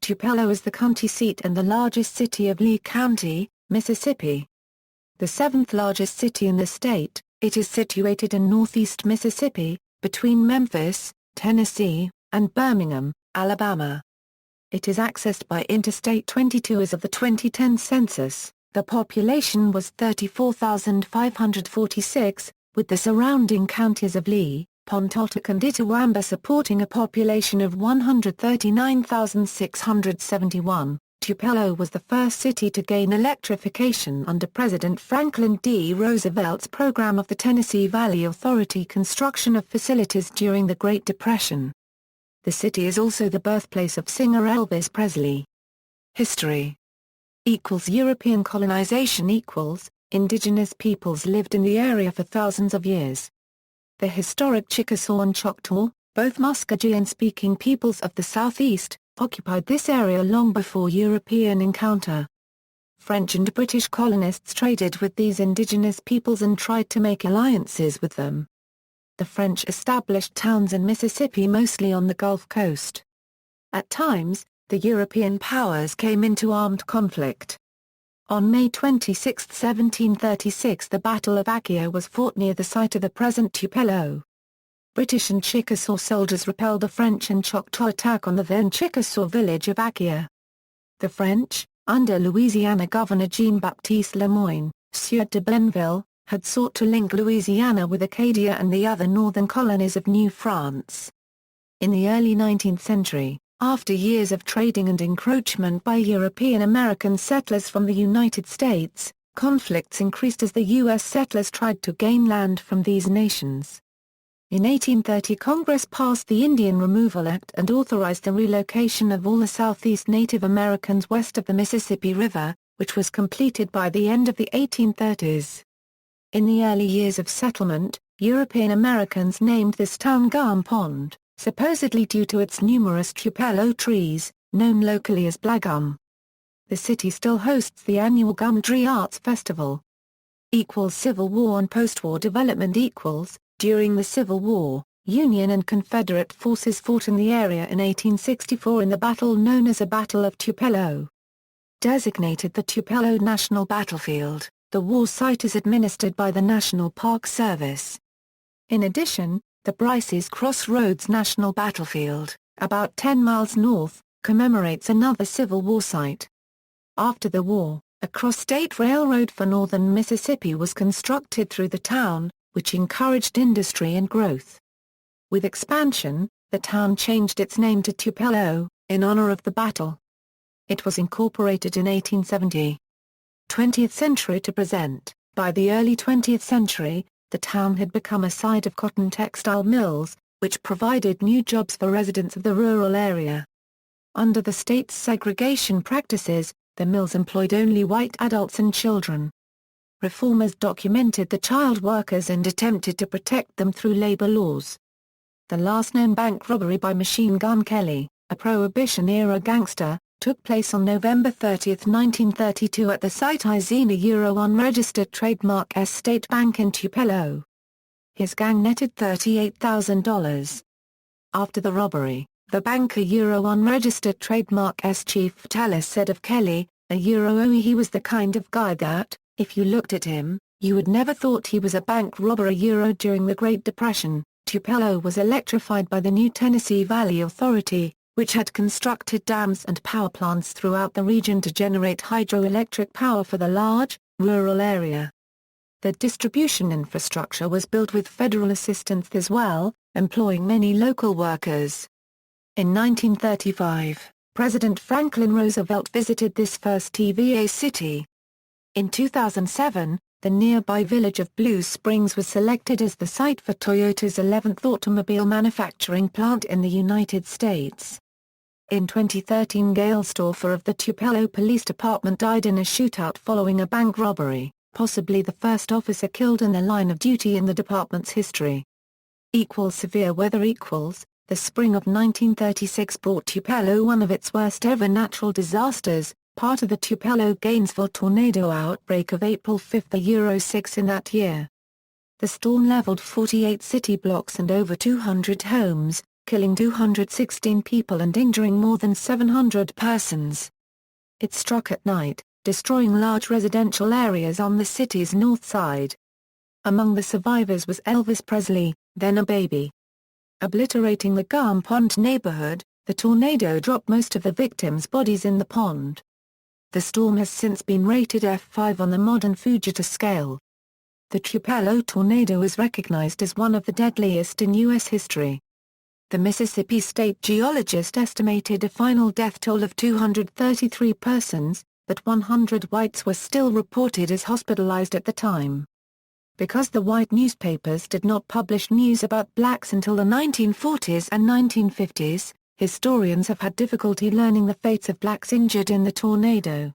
Tupelo is the county seat and the largest city of Lee County, Mississippi. The seventh largest city in the state, it is situated in northeast Mississippi, between Memphis, Tennessee, and Birmingham, Alabama. It is accessed by Interstate 22 as of the 2010 census. The population was 34,546, with the surrounding counties of Lee, Pontotoc and Itawamba supporting a population of 139,671. Tupelo was the first city to gain electrification under President Franklin D. Roosevelt's program of the Tennessee Valley Authority construction of facilities during the Great Depression. The city is also the birthplace of singer Elvis Presley. History = European colonization = indigenous peoples lived in the area for thousands of years. The historic Chickasaw and Choctaw, both Muskogee-speaking peoples of the southeast, occupied this area long before European encounter. French and British colonists traded with these indigenous peoples and tried to make alliances with them. The French established towns in Mississippi mostly on the Gulf Coast. At times, the European powers came into armed conflict. On May 26, 1736 the Battle of Acquia was fought near the site of the present Tupelo. British and Chickasaw soldiers repelled a French and Choctaw attack on the then Chickasaw village of Acquia. The French, under Louisiana Governor Jean-Baptiste Lemoyne, Sieur de Blainville, had sought to link Louisiana with Acadia and the other northern colonies of New France. In the early 19th century, after years of trading and encroachment by European American settlers from the United States, conflicts increased as the U.S. settlers tried to gain land from these nations. In 1830 Congress passed the Indian Removal Act and authorized the relocation of all the Southeast Native Americans west of the Mississippi River, which was completed by the end of the 1830s. In the early years of settlement, European Americans named this town Gum Pond, supposedly due to its numerous Tupelo trees, known locally as Blagum. The city still hosts the annual Gumtree Arts Festival. Civil War and post-war development During the Civil War, Union and Confederate forces fought in the area in 1864 in the battle known as the Battle of Tupelo. Designated the Tupelo National Battlefield, the war site is administered by the National Park Service. In addition, the Bryce's Crossroads National Battlefield, about 10 miles north, commemorates another Civil War site. After the war, a cross-state railroad for northern Mississippi was constructed through the town, which encouraged industry and growth. With expansion, the town changed its name to Tupelo, in honor of the battle. It was incorporated in 1870. 20th century to present. By the early 20th century, the town had become a site of cotton textile mills, which provided new jobs for residents of the rural area. Under the state's segregation practices, the mills employed only white adults and children. Reformers documented the child workers and attempted to protect them through labor laws. The last known bank robbery by Machine Gun Kelly, a Prohibition-era gangster, took place on November 30, 1932 at the site Izena unregistered trademark S State Bank in Tupelo. His gang netted $38,000. After the robbery, the banker unregistered trademark S chief Tallis said of Kelly, he was the kind of guy that, if you looked at him, you would never thought he was a bank robber. During the Great Depression, Tupelo was electrified by the new Tennessee Valley Authority, which had constructed dams and power plants throughout the region to generate hydroelectric power for the large, rural area. The distribution infrastructure was built with federal assistance as well, employing many local workers. In 1935, President Franklin Roosevelt visited this first TVA city. In 2007, the nearby village of Blue Springs was selected as the site for Toyota's 11th automobile manufacturing plant in the United States. In 2013, Gail Stauffer of the Tupelo Police Department died in a shootout following a bank robbery, possibly the first officer killed in the line of duty in the department's history. Severe weather The spring of 1936 brought Tupelo one of its worst ever natural disasters, part of the Tupelo-Gainesville tornado outbreak of April 5, 6 in that year. The storm leveled 48 city blocks and over 200 homes, killing 216 people and injuring more than 700 persons. It struck at night, destroying large residential areas on the city's north side. Among the survivors was Elvis Presley, then a baby. Obliterating the Gum Pond neighborhood, the tornado dropped most of the victims' bodies in the pond. The storm has since been rated F5 on the modern Fujita scale. The Tupelo tornado is recognized as one of the deadliest in U.S. history. The Mississippi State geologist estimated a final death toll of 233 persons, but 100 whites were still reported as hospitalized at the time. Because the white newspapers did not publish news about blacks until the 1940s and 1950s, historians have had difficulty learning the fates of blacks injured in the tornado.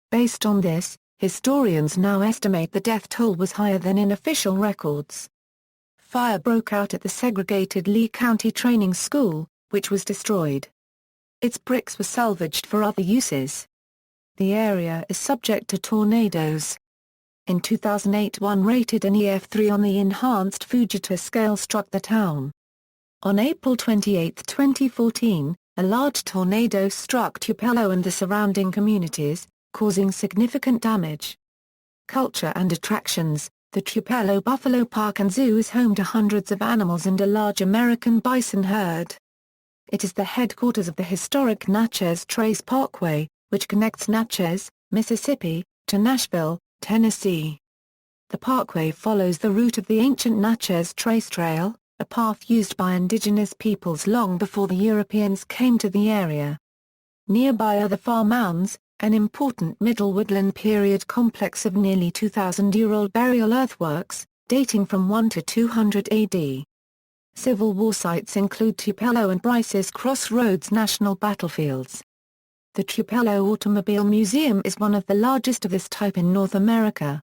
Based on this, historians now estimate the death toll was higher than in official records. Fire broke out at the segregated Lee County Training School, which was destroyed. Its bricks were salvaged for other uses. The area is subject to tornadoes. In 2008, one rated an EF3 on the enhanced Fujita scale struck the town. On April 28, 2014, a large tornado struck Tupelo and the surrounding communities, causing significant damage. Culture and attractions. The Tupelo Buffalo Park and Zoo is home to hundreds of animals and a large American bison herd. It is the headquarters of the historic Natchez Trace Parkway, which connects Natchez, Mississippi, to Nashville, Tennessee. The parkway follows the route of the ancient Natchez Trace Trail, a path used by indigenous peoples long before the Europeans came to the area. Nearby are the farm mounds, an important Middle Woodland period complex of nearly 2,000-year-old burial earthworks, dating from 1 to 200 AD. Civil War sites include Tupelo and Bryce's Crossroads National Battlefields. The Tupelo Automobile Museum is one of the largest of this type in North America.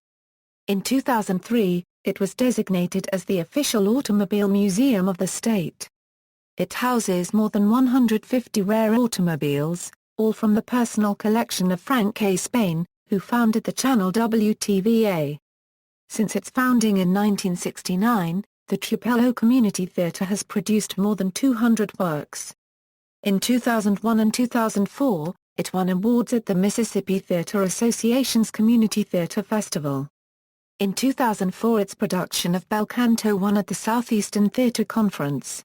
In 2003, it was designated as the official automobile museum of the state. It houses more than 150 rare automobiles, all from the personal collection of Frank A. Spain, who founded the channel WTVA. Since its founding in 1969, the Tupelo Community Theater has produced more than 200 works. In 2001 and 2004, it won awards at the Mississippi Theater Association's Community Theater Festival. In 2004, its production of Bel Canto won at the Southeastern Theater Conference.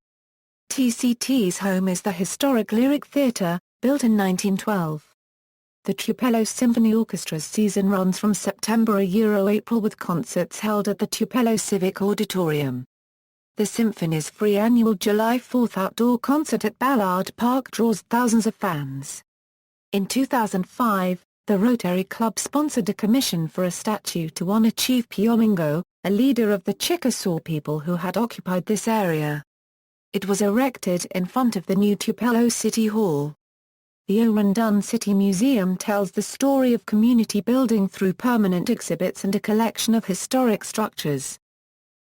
TCT's home is the historic Lyric Theater, built in 1912. The Tupelo Symphony Orchestra's season runs from September–April with concerts held at the Tupelo Civic Auditorium. The Symphony's free annual July 4th outdoor concert at Ballard Park draws thousands of fans. In 2005, the Rotary Club sponsored a commission for a statue to honor Chief Piomingo, a leader of the Chickasaw people who had occupied this area. It was erected in front of the new Tupelo City Hall. The Orandun City Museum tells the story of community building through permanent exhibits and a collection of historic structures.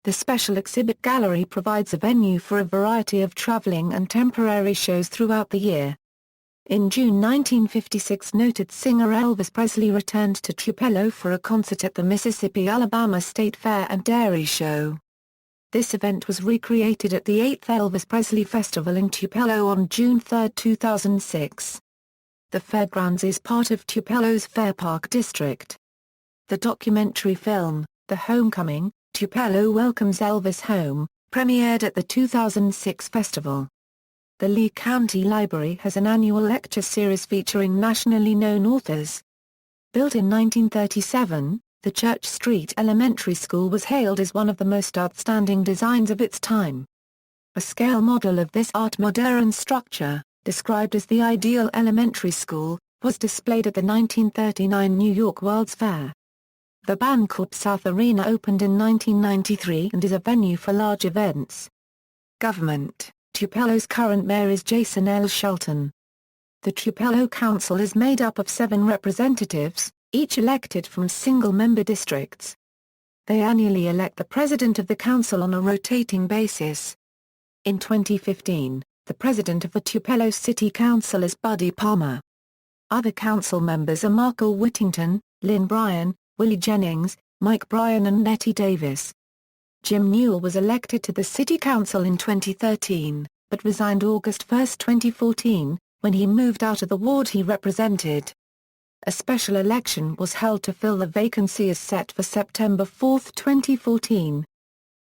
The Special Exhibit Gallery provides a venue for a variety of traveling and temporary shows throughout the year. In June 1956, noted singer Elvis Presley returned to Tupelo for a concert at the Mississippi-Alabama State Fair and Dairy Show. This event was recreated at the 8th Elvis Presley Festival in Tupelo on June 3, 2006. The fairgrounds is part of Tupelo's Fair Park District. The documentary film, The Homecoming, Tupelo Welcomes Elvis Home, premiered at the 2006 festival. The Lee County Library has an annual lecture series featuring nationally known authors. Built in 1937, the Church Street Elementary School was hailed as one of the most outstanding designs of its time. A scale model of this Art Moderne structure, described as the ideal elementary school, was displayed at the 1939 New York World's Fair. The Bancorp South Arena opened in 1993 and is a venue for large events. Government. Tupelo's current mayor is Jason L. Shelton. The Tupelo Council is made up of 7 representatives, each elected from single-member districts. They annually elect the president of the council on a rotating basis. In 2015, the president of the Tupelo City Council is Buddy Palmer. Other council members are Marco Whittington, Lynn Bryan, Willie Jennings, Mike Bryan and Nettie Davis. Jim Newell was elected to the City Council in 2013. but resigned August 1, 2014, when he moved out of the ward he represented. A special election was held to fill the vacancy as set for September 4, 2014.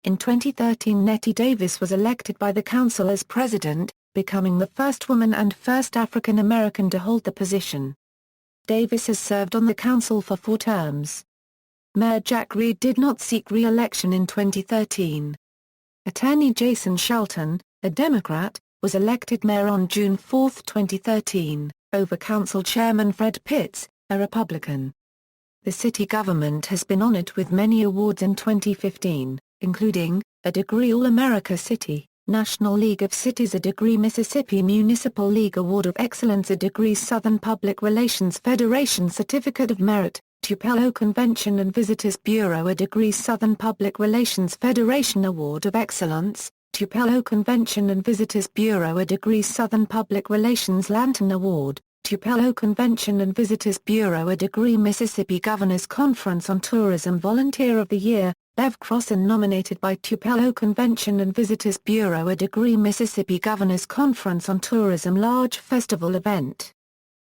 In 2013, Nettie Davis was elected by the council as president, becoming the first woman and first African American to hold the position. Davis has served on the council for 4 terms. Mayor Jack Reed did not seek re-election in 2013. Attorney Jason Shelton, a Democrat, was elected mayor on June 4, 2013, over council chairman Fred Pitts, a Republican. The city government has been honored with many awards in 2015, including, a Degree All-America City, National League of Cities, a Degree Mississippi Municipal League Award of Excellence, a Degree Southern Public Relations Federation Certificate of Merit, Tupelo Convention and Visitors Bureau, a Degree Southern Public Relations Federation Award of Excellence, Tupelo Convention and Visitors Bureau, a Degree Southern Public Relations Lantern Award, Tupelo Convention and Visitors Bureau, a Degree Mississippi Governor's Conference on Tourism Volunteer of the Year, Bev Crossan nominated by Tupelo Convention and Visitors Bureau, a Degree Mississippi Governor's Conference on Tourism Large Festival Event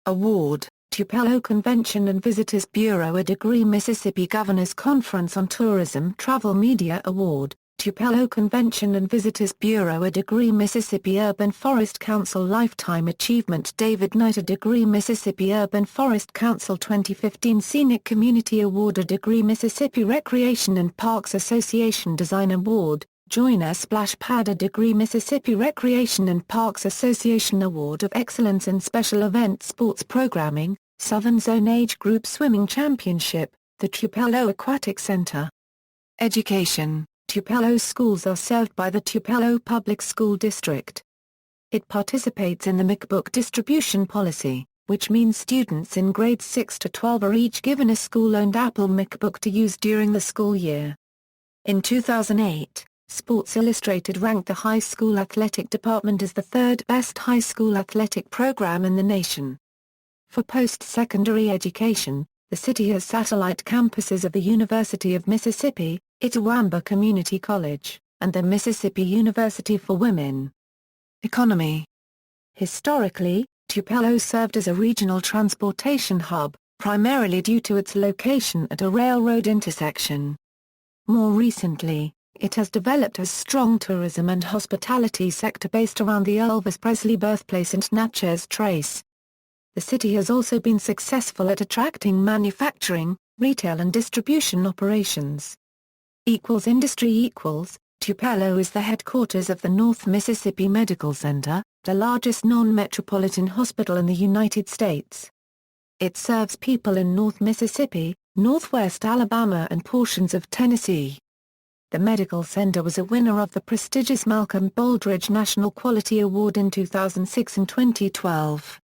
Award, Tupelo Convention and Visitors Bureau, a Degree Mississippi Governor's Conference on Tourism Travel Media Award, Tupelo Convention and Visitors Bureau, a Degree Mississippi Urban Forest Council Lifetime Achievement David Knight, a Degree Mississippi Urban Forest Council 2015 Scenic Community Award, a Degree Mississippi Recreation and Parks Association Design Award, Joiner Splash Pad, a Degree Mississippi Recreation and Parks Association Award of Excellence in Special Event Sports Programming, Southern Zone Age Group Swimming Championship, the Tupelo Aquatic Center. Education. Tupelo schools are served by the Tupelo Public School District. It participates in the McBook distribution policy, which means students in grades 6 to 12 are each given a school-owned Apple MacBook to use during the school year. In 2008, Sports Illustrated ranked the high school athletic department as the 3rd best high school athletic program in the nation. For post-secondary education, the city has satellite campuses of the University of Mississippi, Itawamba Community College, and the Mississippi University for Women. Economy. Historically, Tupelo served as a regional transportation hub, primarily due to its location at a railroad intersection. More recently, it has developed a strong tourism and hospitality sector based around the Elvis Presley birthplace and Natchez Trace. The city has also been successful at attracting manufacturing, retail and distribution operations. Industry. Tupelo is the headquarters of the North Mississippi Medical Center, the largest non-metropolitan hospital in the United States. It serves people in North Mississippi, Northwest Alabama and portions of Tennessee. The medical center was a winner of the prestigious Malcolm Baldrige National Quality Award in 2006 and 2012.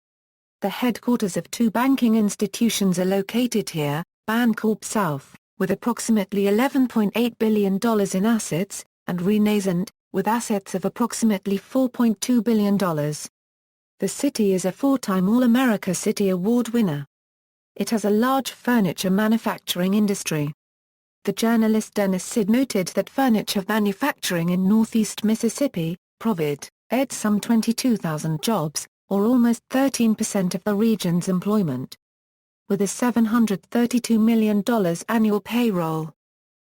The headquarters of 2 banking institutions are located here, Bancorp South, with approximately $11.8 billion in assets, and Renascent, with assets of approximately $4.2 billion. The city is a 4-time All-America City Award winner. It has a large furniture manufacturing industry. The journalist Dennis Sid noted that furniture manufacturing in northeast Mississippi, provided some 22,000 jobs, or almost 13% of the region's employment. With a $732 million annual payroll,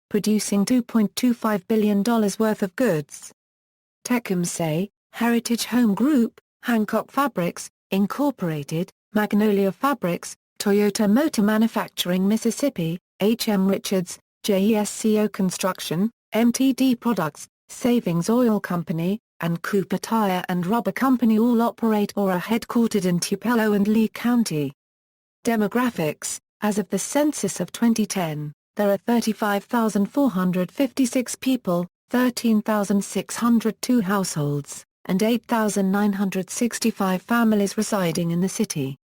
producing $2.25 billion worth of goods. Tecumseh, Heritage Home Group, Hancock Fabrics, Incorporated, Magnolia Fabrics, Toyota Motor Manufacturing Mississippi, H.M. Richards, JESCO Construction, MTD Products, Savings Oil Company, and Cooper Tire and Rubber Company all operate or are headquartered in Tupelo and Lee County. Demographics. As of the census of 2010, there are 35,456 people, 13,602 households, and 8,965 families residing in the city.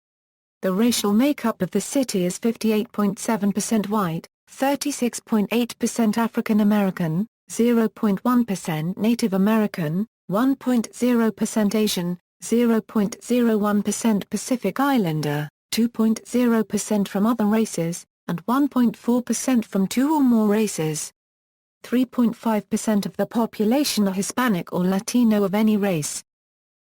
The racial makeup of the city is 58.7% white, 36.8% African American, 0.1% Native American, 1.0% Asian, 0.01% Pacific Islander, 2.0% from other races, and 1.4% from 2 or more races. 3.5% of the population are Hispanic or Latino of any race.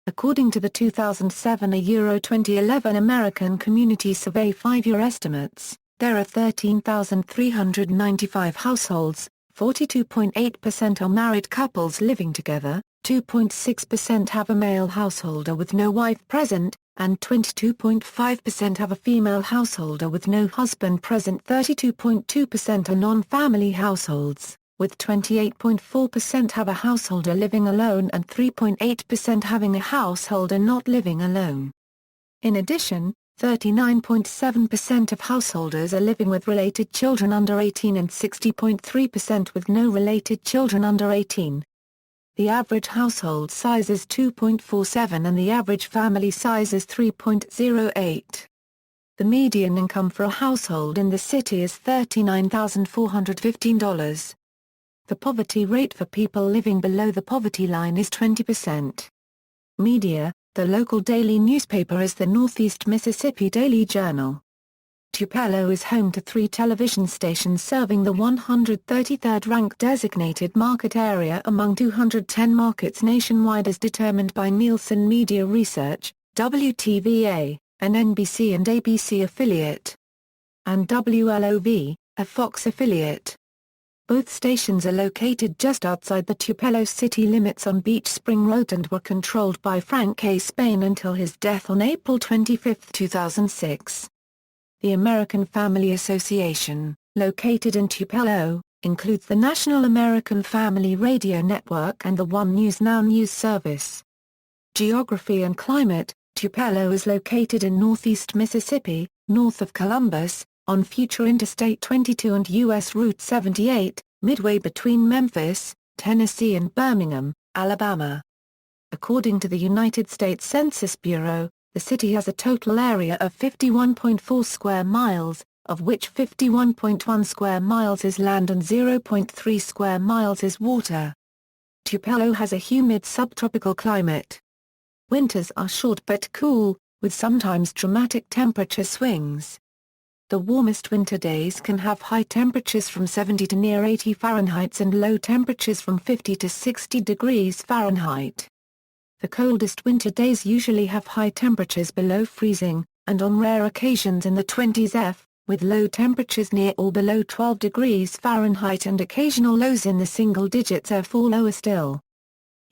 According to the 2007 2011 American Community Survey 5-year estimates, there are 13,395 households, 42.8% are married couples living together, 2.6% have a male householder with no wife present, and 22.5% have a female householder with no husband present. 32.2% are non-family households, with 28.4% have a householder living alone and 3.8% having a householder not living alone. In addition, 39.7% of householders are living with related children under 18 and 60.3% with no related children under 18. The average household size is 2.47 and the average family size is 3.08. The median income for a household in the city is $39,415. The poverty rate for people living below the poverty line is 20%. Media: the local daily newspaper is the Northeast Mississippi Daily Journal. Tupelo is home to 3 television stations serving the 133rd ranked designated market area among 210 markets nationwide as determined by Nielsen Media Research, WTVA, an NBC and ABC affiliate, and WLOV, a Fox affiliate. Both stations are located just outside the Tupelo city limits on Beach Spring Road and were controlled by Frank A. Spain until his death on April 25, 2006. The American Family Association, located in Tupelo, includes the National American Family Radio Network and the One News Now news service. Geography and climate: Tupelo is located in northeast Mississippi, north of Columbus, on future Interstate 22 and U.S. Route 78, midway between Memphis, Tennessee and Birmingham, Alabama. According to the United States Census Bureau, the city has a total area of 51.4 square miles, of which 51.1 square miles is land and 0.3 square miles is water. Tupelo has a humid subtropical climate. Winters are short but cool, with sometimes dramatic temperature swings. The warmest winter days can have high temperatures from 70 to near 80 Fahrenheit and low temperatures from 50 to 60 degrees Fahrenheit. The coldest winter days usually have high temperatures below freezing, and on rare occasions in the 20s F, with low temperatures near or below 12 degrees Fahrenheit and occasional lows in the single digits F or lower still.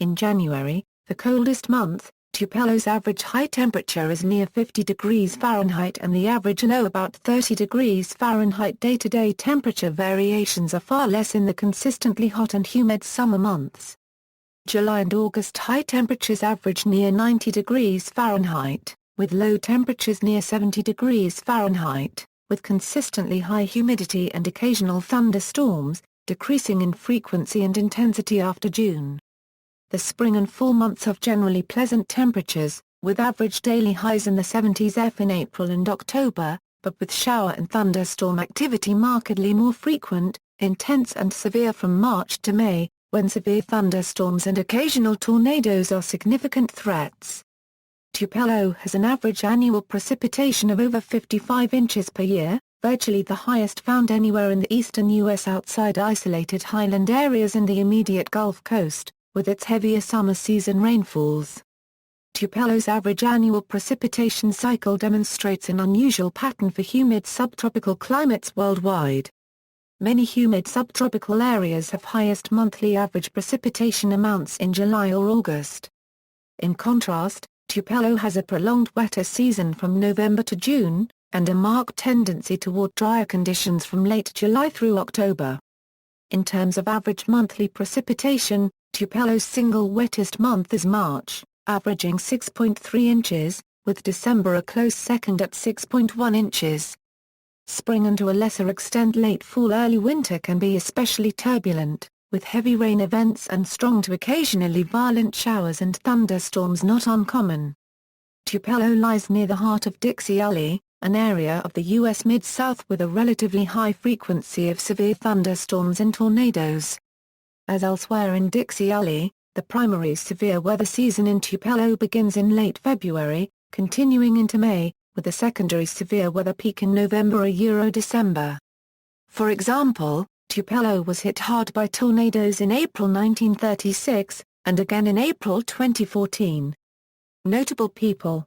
In January, the coldest month, Tupelo's average high temperature is near 50 degrees Fahrenheit and the average low about 30 degrees Fahrenheit. Day-to-day temperature variations are far less in the consistently hot and humid summer months. July and August high temperatures average near 90 degrees Fahrenheit, with low temperatures near 70 degrees Fahrenheit, with consistently high humidity and occasional thunderstorms, decreasing in frequency and intensity after June. The spring and fall months have generally pleasant temperatures, with average daily highs in the 70s F in April and October, but with shower and thunderstorm activity markedly more frequent, intense and severe from March to May, when severe thunderstorms and occasional tornadoes are significant threats. Tupelo has an average annual precipitation of over 55 inches per year, virtually the highest found anywhere in the eastern U.S. outside isolated highland areas and the immediate Gulf Coast, with its heavier summer season rainfalls. Tupelo's average annual precipitation cycle demonstrates an unusual pattern for humid subtropical climates worldwide. Many humid subtropical areas have highest monthly average precipitation amounts in July or August. In contrast, Tupelo has a prolonged wetter season from November to June, and a marked tendency toward drier conditions from late July through October. In terms of average monthly precipitation, Tupelo's single wettest month is March, averaging 6.3 inches, with December a close second at 6.1 inches. Spring and to a lesser extent late fall early winter can be especially turbulent, with heavy rain events and strong to occasionally violent showers and thunderstorms not uncommon. Tupelo lies near the heart of Dixie Alley, an area of the U.S. Mid-South with a relatively high frequency of severe thunderstorms and tornadoes. As elsewhere in Dixie Alley, the primary severe weather season in Tupelo begins in late February, continuing into May, with a secondary severe weather peak in November-December. For example, Tupelo was hit hard by tornadoes in April 1936, and again in April 2014. Notable people: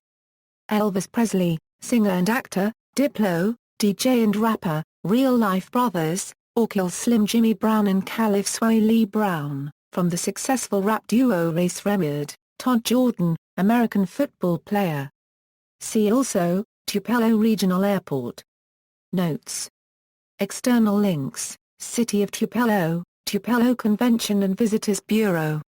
Elvis Presley, singer and actor; Diplo, DJ and rapper; real-life brothers, Orkil Slim Jimmy Brown and Caliph Sway Brown, from the successful rap duo Race Remord; Todd Jordan, American football player. See also, Tupelo Regional Airport. Notes. External links: City of Tupelo, Tupelo Convention and Visitors Bureau.